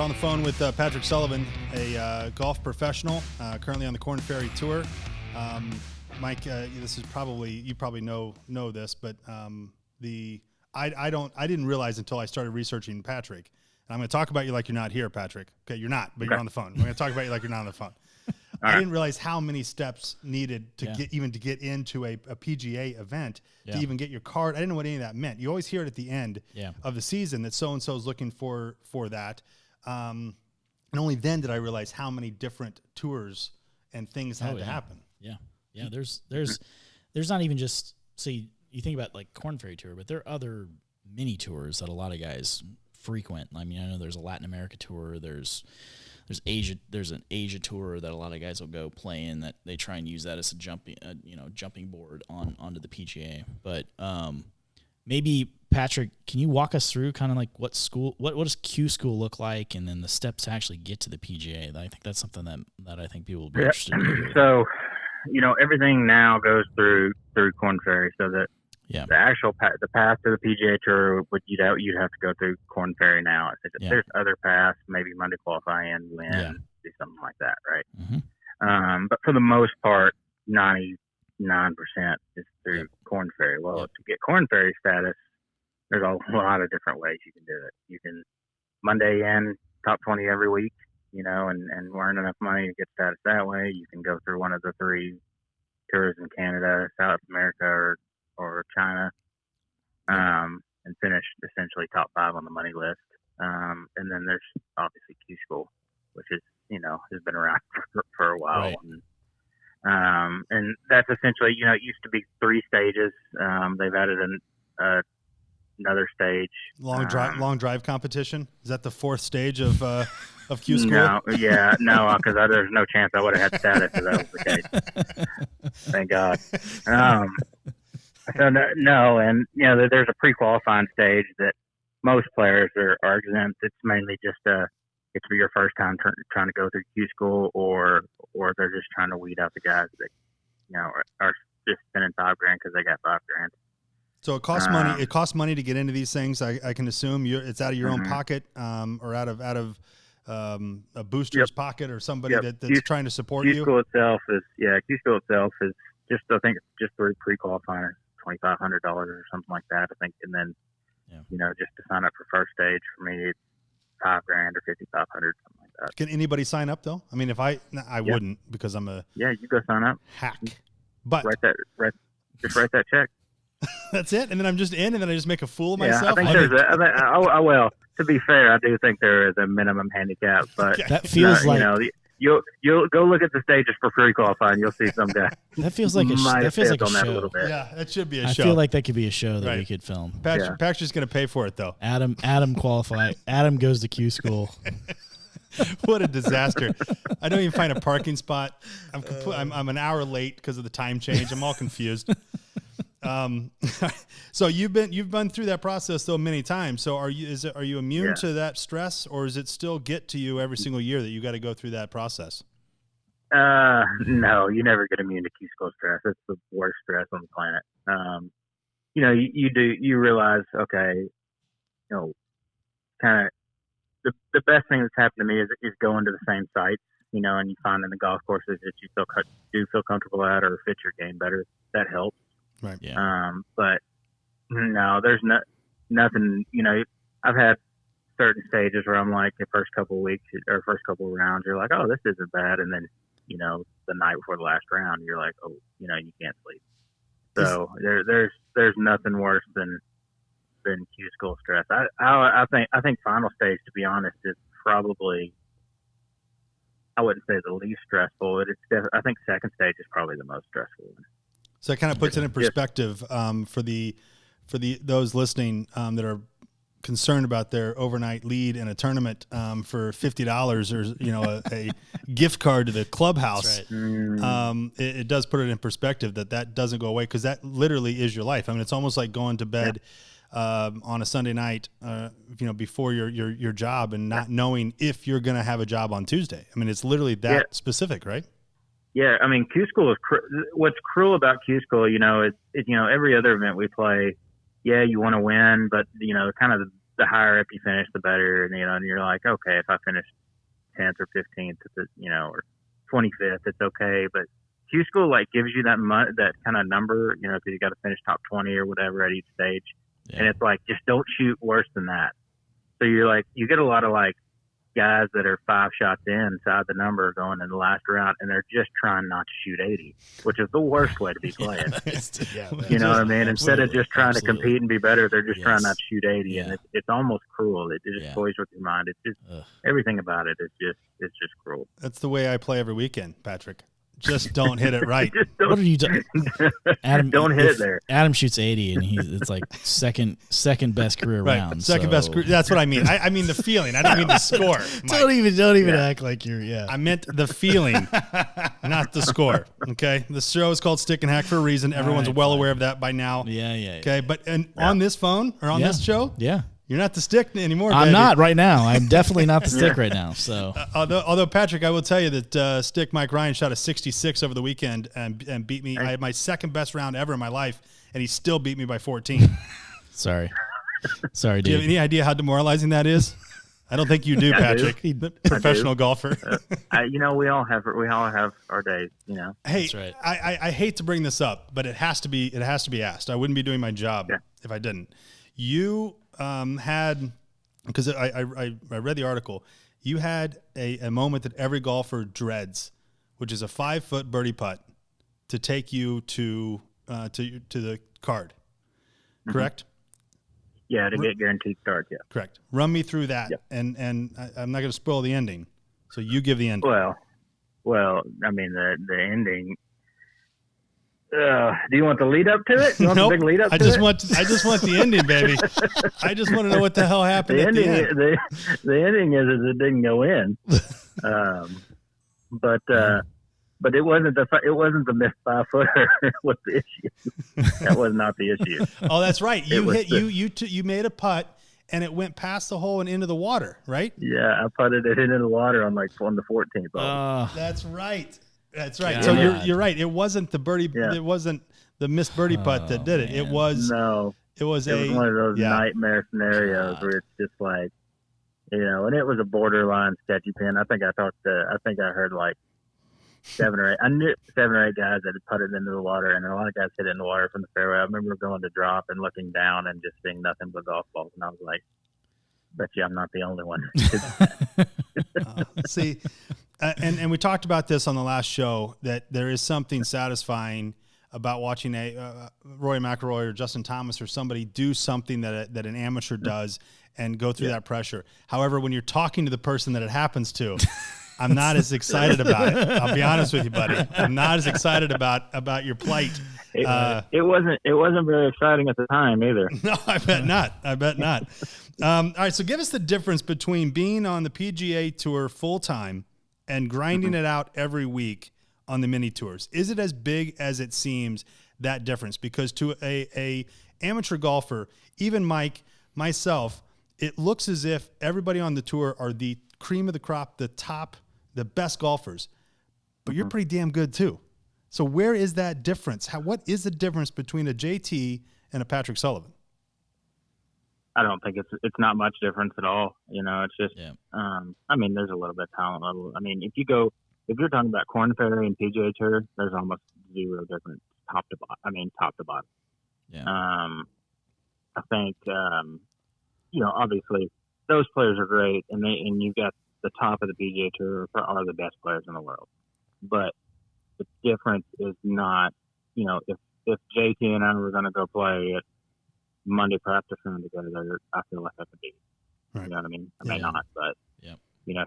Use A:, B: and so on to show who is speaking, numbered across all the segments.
A: on the phone with Patrick Sullivan, a golf professional, currently on the Korn Ferry Tour. Mike, this is probably, you probably know this, but I didn't realize until I started researching Patrick. And I'm going to talk about you like you're not here, Patrick. Okay, you're not, but you're on the phone. I'm going to talk about you like you're not on the phone. I didn't realize how many steps needed to get into a PGA event to even get your card. I didn't know what any of that meant. You always hear it at the end of the season that so-and-so is looking for that. And only then did I realize how many different tours and things had to happen.
B: Yeah. There's not even just, so you think about like Korn Ferry Tour, but there are other mini tours that a lot of guys frequent. I mean, I know there's a Latin America tour. There's Asia. There's an Asia tour that a lot of guys will go play in, that they try and use that as a jumping board onto the PGA. But maybe Patrick, can you walk us through kind of like what does Q school look like, and then the steps to actually get to the PGA? I think that's something that I think people will be interested in.
C: So, everything now goes through Korn Ferry, so that the actual the path to the PGA Tour you'd have to go through Korn Ferry now. There's other paths, maybe Monday qualify and win, do something like that, right?
B: Mm-hmm.
C: But for the most part, 99% is through Korn Ferry. Well, to get Korn Ferry status, there's a lot of different ways you can do it. You can Monday in, top 20 every week, and earn enough money to get status that way. You can go through one of the 3 tours in Canada, South America, or China, and finish essentially top 5 on the money list. And then there's obviously Q School, which is, has been around for a while.
B: Right.
C: And that's essentially, it used to be 3 stages. They've added another stage.
A: Long drive competition. Is that the 4th stage of Q School?
C: No, because there's no chance I would have had status if that was the case. Thank God. So no, and there's a pre-qualifying stage that most players are exempt. It's mainly just it's for your first time trying to go through Q School, or they're just trying to weed out the guys that are just spending $5,000 because they got $5,000.
A: So it costs money. It costs money to get into these things. I can assume it's out of your own pocket, or out of a booster's pocket, or somebody that's trying to support you.
C: Q School itself is just, I think it's just through pre-qualifying, $2,500 or something like that, I think. And then, just to sign up for first stage, for me, it's $5,000 or $5,500, something like that.
A: Can anybody sign up though? I mean, if I wouldn't, because I'm a
C: you go sign up.
A: Hack. But
C: just write that check.
A: That's it, and then I'm just in, and then I just make a fool of myself.
C: I think well, to be fair, I do think there is a minimum handicap, but
B: that feels like
C: you'll go look at the stages for pre-qualifying. You'll see some guy.
B: That feels like a show.
C: A little bit.
A: Yeah, that should be a show.
B: I feel like that could be a show that we could film.
A: Patrick's just going to pay for it, though.
B: Adam qualify. Adam goes to Q School.
A: What a disaster! I don't even find a parking spot. I'm an hour late because of the time change. I'm all confused. So you've been through that process though many times. So are you immune to that stress, or does it still get to you every single year that you got to go through that process?
C: No, you never get immune to Q School stress. It's the worst stress on the planet. You realize, okay, kind of the best thing that's happened to me is going to the same sites, and you find in the golf courses that you do feel comfortable at or fit your game better. That helps.
A: Right.
B: Yeah.
C: But no, there's nothing. I've had certain stages where I'm like, the first couple of weeks or first couple of rounds, you're like, oh, this isn't bad, and then the night before the last round, you're like, oh, you can't sleep. So there's nothing worse than Q School stress. I think final stage, to be honest, is probably, I wouldn't say the least stressful. I think second stage is probably the most stressful one.
A: So it kind of puts it in perspective for those listening that are concerned about their overnight lead in a tournament for $50 or a gift card to the clubhouse.
B: That's right.
A: It does put it in perspective that doesn't go away, because that literally is your life. I mean, it's almost like going to bed on a Sunday night, before your job, and not knowing if you're going to have a job on Tuesday. I mean, it's literally that specific, right?
C: Yeah, I mean, Q School is what's cruel about Q School. Every other event we play, you want to win, but kind of the higher up you finish, the better. And, and you're like, okay, if I finish 10th or 15th, or 25th, it's okay. But Q School gives you that kind of number, because you got to finish top 20 or whatever at each stage. Yeah. And it's just don't shoot worse than that. So you get a lot of guys that are 5 shots inside the number going in the last round, and they're just trying not to shoot 80, which is the worst way to be playing. You know what I mean? Instead of just trying to compete and be better, they're just trying not to shoot 80, and it's almost cruel. It just toys with your mind. It's just everything about it is just cruel.
A: That's the way I play every weekend, Patrick. Just don't hit it right.
B: What are you doing? Adam,
C: don't hit it there.
B: Adam shoots 80, and it's second best career round.
A: Second best career. That's what I mean. I mean the feeling. I don't mean the score.
B: Don't even act like you're. Yeah.
A: I meant the feeling, not the score. Okay. The show is called Stick and Hack for a reason. Everyone's well aware of that by now.
B: Yeah.
A: Okay. But on this phone or on this show, you're not the stick anymore.
B: I'm not right now. I'm definitely not the stick right now. So,
A: although Patrick, I will tell you that stick Mike Ryan shot a 66 over the weekend and beat me. I had my second best round ever in my life, and he still beat me by 14.
B: Sorry, dude.
A: Do you have any idea how demoralizing that is? I don't think you do, Patrick. Professional golfer.
C: We all have our days.
A: Hey,
B: that's right.
A: I hate to bring this up, but it has to be asked. I wouldn't be doing my job if I didn't. You had, because I read the article, you had a moment that every golfer dreads, which is a 5-foot birdie putt to take you to the card. Correct?
C: Yeah, to get guaranteed start. Yeah.
A: Correct. Run me through that, and I'm not going to spoil the ending, so you give the ending.
C: Well, I mean the ending. Do you want the lead up to it? You want the big lead up to it?
A: I just want the ending, baby. I just want to know what the hell happened at the end.
C: The ending is it didn't go in. But it wasn't the missed 5-footer was the issue. That was not the issue.
A: Oh, that's right. You made a putt and it went past the hole and into the water, right?
C: Yeah, I putted it into the water on the 14th.
A: That's right. That's right. God. So you're right. It wasn't the birdie. Yeah. It wasn't the missed birdie putt that did it. Man. It was It was one
C: of those nightmare scenarios where it's just and it was a borderline sketchy pin. I think I heard 7 or 8. I knew 7 or 8 guys that had putted into the water, and a lot of guys hit it in the water from the fairway. I remember going to drop and looking down and just seeing nothing but golf balls, and I was like, "Bet you I'm not the only one."
A: See. And we talked about this on the last show, that there is something satisfying about watching a Rory McIlroy or Justin Thomas or somebody do something that an amateur does and go through that pressure. However, when you're talking to the person that it happens to, I'm not as excited about it. I'll be honest with you, buddy. I'm not as excited about your plight.
C: It wasn't very exciting at the time either.
A: No, I bet not. All right, so give us the difference between being on the PGA Tour full time and grinding it out every week on the mini tours. Is it as big as it seems, that difference? Because to a amateur golfer, even Mike, myself, it looks as if everybody on the tour are the cream of the crop, the best golfers. But you're pretty damn good too. So where is that difference? What is the difference between a JT and a Patrick Sullivan?
C: I don't think it's not much difference at all. It's just, I mean, there's a little bit of talent level. I mean, if you're talking about Korn Ferry and PGA Tour, there's almost zero difference top to bottom.
B: Yeah.
C: I think, obviously those players are great, and you've got the top of the PGA Tour are the best players in the world. But the difference is not, if JT and I were going to go play at Monday practice room together, I feel like I could be. Right. You know what I mean? I may not, but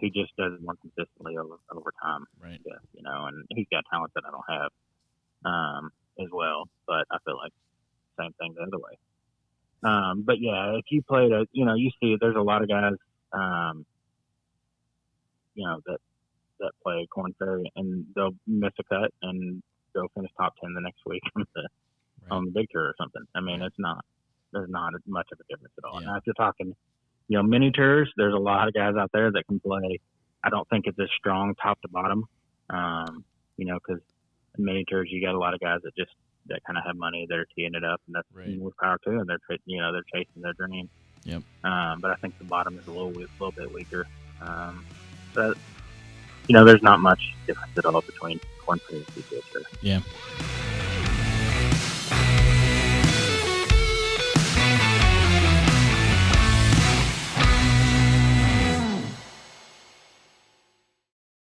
C: he just does it more consistently over time.
B: Right.
C: And he's got talent that I don't have as well. But I feel like same thing the other way. But yeah, if you played you see there's a lot of guys, that play Korn Ferry, and they'll miss a cut and go finish top 10 the next week on the big tour or something. I mean, there's not much of a difference at all. Yeah. Now, if you're talking, mini tours, there's a lot of guys out there that can play. I don't think it's as strong top to bottom, because in mini tours you got a lot of guys that kind of have money that are teeing it up, and that's with power too, and they're chasing their dream.
B: Yep.
C: But I think the bottom is a little bit weaker. But there's not much difference at all between Corn Ferry and PGA Tour.
B: Yeah.